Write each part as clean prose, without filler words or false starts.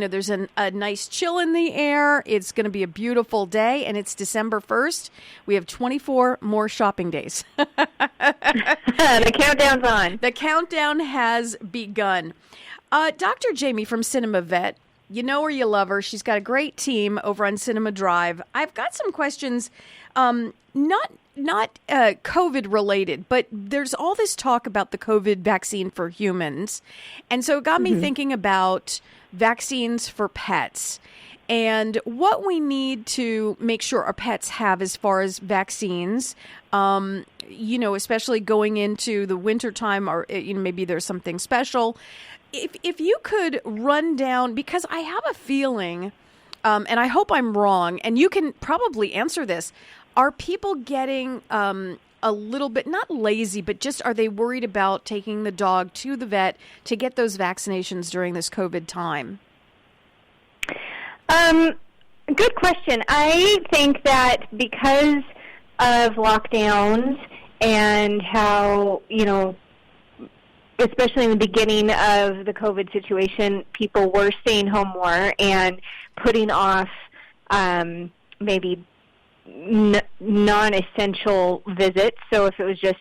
There's a nice chill in the air. It's going to be a beautiful day, and it's December 1st. We have 24 more shopping days. The countdown's on. The countdown has begun. Dr. Jaimie from Cinema Vet, you know her, you love her. She's got a great team over on Cinema Drive. I've got some questions, not COVID related, but there's all this talk about the COVID vaccine for humans. And so it got me thinking about vaccines for pets and what we need to make sure our pets have as far as vaccines, especially going into the wintertime, or maybe there's something special. If you could run down, because I have a feeling, and I hope I'm wrong, and you can probably answer this, are people getting a little bit, not lazy, but just are they worried about taking the dog to the vet to get those vaccinations during this COVID time? Good question. I think that because of lockdowns and how, especially in the beginning of the COVID situation, people were staying home more and putting off maybe non-essential visits. So if it was just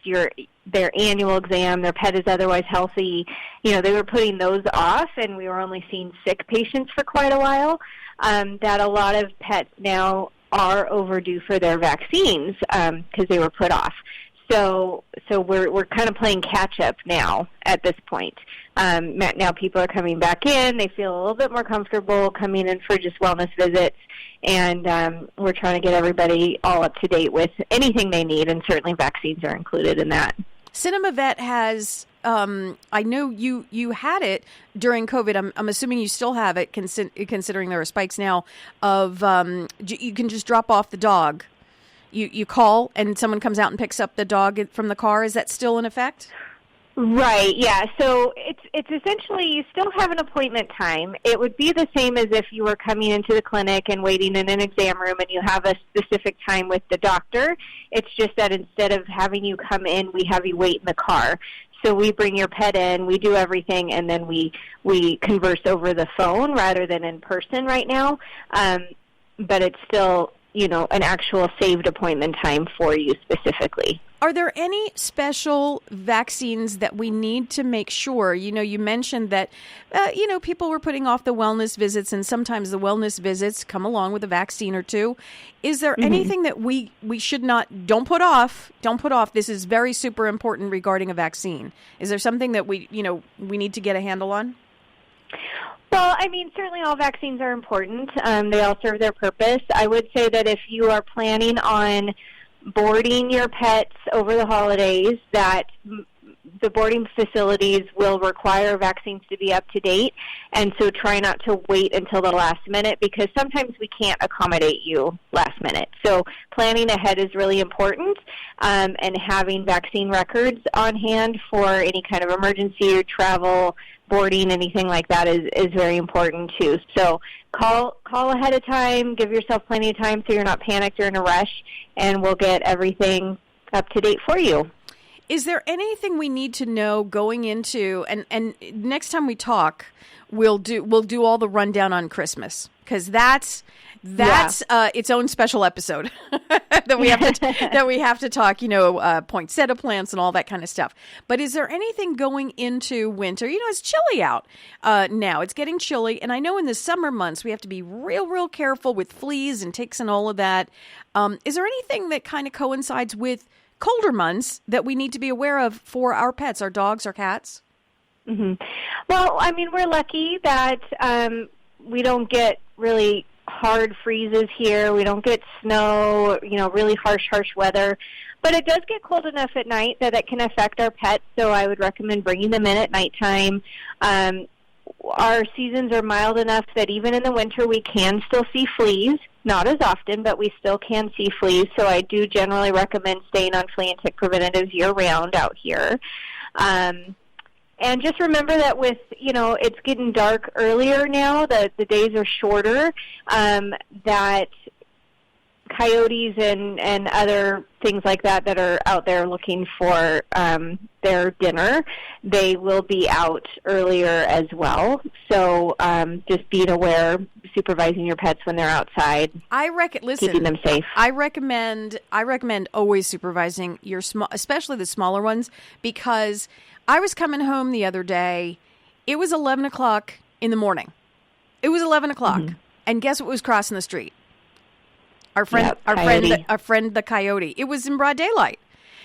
their annual exam, their pet is otherwise healthy, they were putting those off, and we were only seeing sick patients for quite a while, that a lot of pets now are overdue for their vaccines because they were put off. So we're kind of playing catch-up now at this point. Now people are coming back in. They feel a little bit more comfortable coming in for just wellness visits, and we're trying to get everybody all up to date with anything they need, and certainly vaccines are included in that. Cinema Vet has, I know you had it during COVID. I'm assuming you still have it, considering there are spikes now, of you can just drop off the dog. You call and someone comes out and picks up the dog from the car. Is that still in effect? Right, yeah. So it's essentially you still have an appointment time. It would be the same as if you were coming into the clinic and waiting in an exam room and you have a specific time with the doctor. It's just that instead of having you come in, we have you wait in the car. So we bring your pet in, we do everything, and then we converse over the phone rather than in person right now. But it's still, an actual saved appointment time for you specifically. Are there any special vaccines that we need to make sure? You mentioned that, people were putting off the wellness visits, and sometimes the wellness visits come along with a vaccine or two. Is there anything that we should don't put off? Don't put off. This is very super important regarding a vaccine. Is there something that we need to get a handle on? Well, certainly all vaccines are important. They all serve their purpose. I would say that if you are planning on boarding your pets over the holidays, that the boarding facilities will require vaccines to be up to date, and so try not to wait until the last minute, because sometimes we can't accommodate you last minute. So planning ahead is really important, and having vaccine records on hand for any kind of emergency or travel, boarding, anything like that is very important too. So call ahead of time, give yourself plenty of time so you're not panicked or in a rush, and we'll get everything up to date for you. Is there anything we need to know going into, and next time we talk, we'll do all the rundown on Christmas, because that's its own special episode that we have to talk, poinsettia plants and all that kind of stuff. But is there anything going into winter? It's chilly out now. It's getting chilly, and I know in the summer months we have to be real careful with fleas and ticks and all of that. Is there anything that kind of coincides with colder months that we need to be aware of for our pets, our dogs, our cats? Mm-hmm. Well, we're lucky that we don't get really hard freezes here. We don't get snow, really harsh weather. But it does get cold enough at night that it can affect our pets, so I would recommend bringing them in at nighttime. Our seasons are mild enough that even in the winter we can still see fleas. Not as often, but we still can see fleas, so I do generally recommend staying on flea and tick preventatives year-round out here. And just remember that with, it's getting dark earlier now, the days are shorter, that coyotes and other things like that are out there looking for their dinner, they will be out earlier as well. So just being aware, supervising your pets when they're outside. Keeping them safe. I recommend always supervising your especially the smaller ones, because I was coming home the other day. It was 11 o'clock in the morning. It was 11 o'clock. Mm-hmm. And guess what was crossing the street? Our friend the coyote. It was in broad daylight.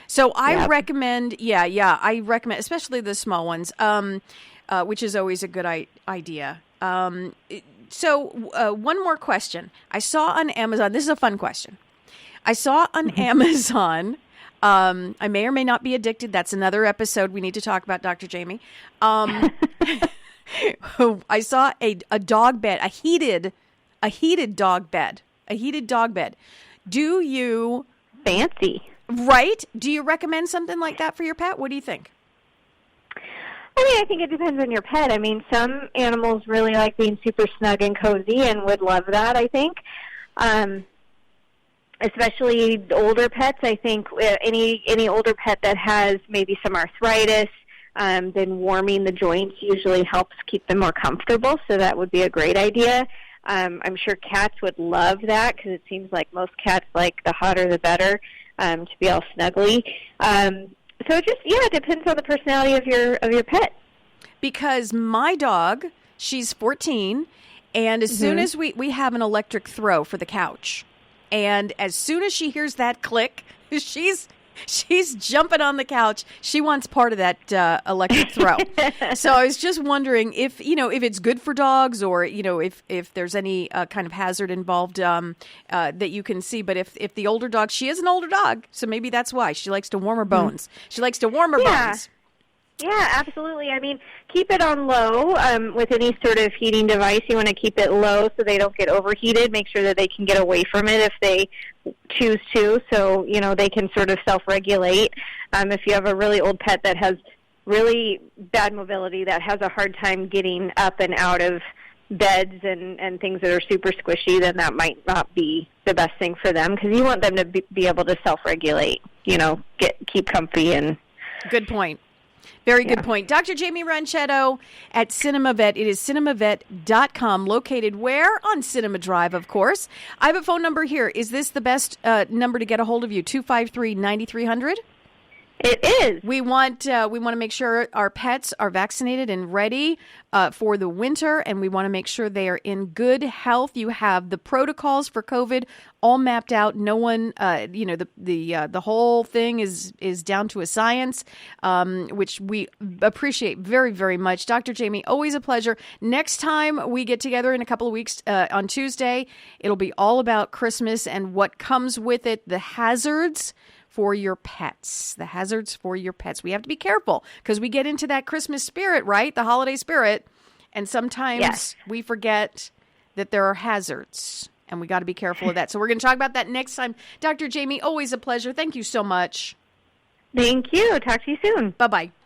So I recommend, I recommend, especially the small ones, which is always a good idea. So one more question. I saw on Amazon, this is a fun question. I saw on Amazon, I may or may not be addicted. That's another episode we need to talk about, Dr. Jaimie. I saw a dog bed, a heated dog bed. Do you... Fancy. Right? Do you recommend something like that for your pet? What do you think? I think it depends on your pet. Some animals really like being super snug and cozy and would love that, I think. Especially older pets. I think any older pet that has maybe some arthritis, then warming the joints usually helps keep them more comfortable, so that would be a great idea. I'm sure cats would love that, because it seems like most cats like the hotter the better, to be all snuggly. So it depends on the personality of your pet. Because my dog, she's 14, and as soon as we have an electric throw for the couch, and as soon as she hears that click, she's jumping on the couch. She wants part of that electric throw. So I was just wondering if it's good for dogs, or if there's any kind of hazard involved that you can see. But if the older dog, she is an older dog, so maybe that's why she likes to warm her bones. She likes to warm her bones. Yeah, absolutely. Keep it on low with any sort of heating device. You want to keep it low so they don't get overheated. Make sure that they can get away from it if they choose to, so they can sort of self-regulate. If you have a really old pet that has really bad mobility, that has a hard time getting up and out of beds and things that are super squishy, then that might not be the best thing for them, because you want them to be able to self-regulate, keep comfy. And good point. Very good point. Dr. Jaimie Ronchetto at CinemaVet. It is cinemavet.com, located where? On Cinema Drive, of course. I have a phone number here. Is this the best number to get a hold of you, 253-9300? It is. We want to make sure our pets are vaccinated and ready for the winter, and we want to make sure they are in good health. You have the protocols for COVID all mapped out. No one, the whole thing is down to a science, which we appreciate very, very much. Dr. Jaimie, always a pleasure. Next time we get together in a couple of weeks on Tuesday, it'll be all about Christmas and what comes with it, the hazards for your pets. The hazards for your pets. We have to be careful because we get into that Christmas spirit, right? The holiday spirit. And sometimes we forget that there are hazards, and we got to be careful of that. So we're going to talk about that next time. Dr. Jaimie, always a pleasure. Thank you so much. Thank you. Talk to you soon. Bye-bye.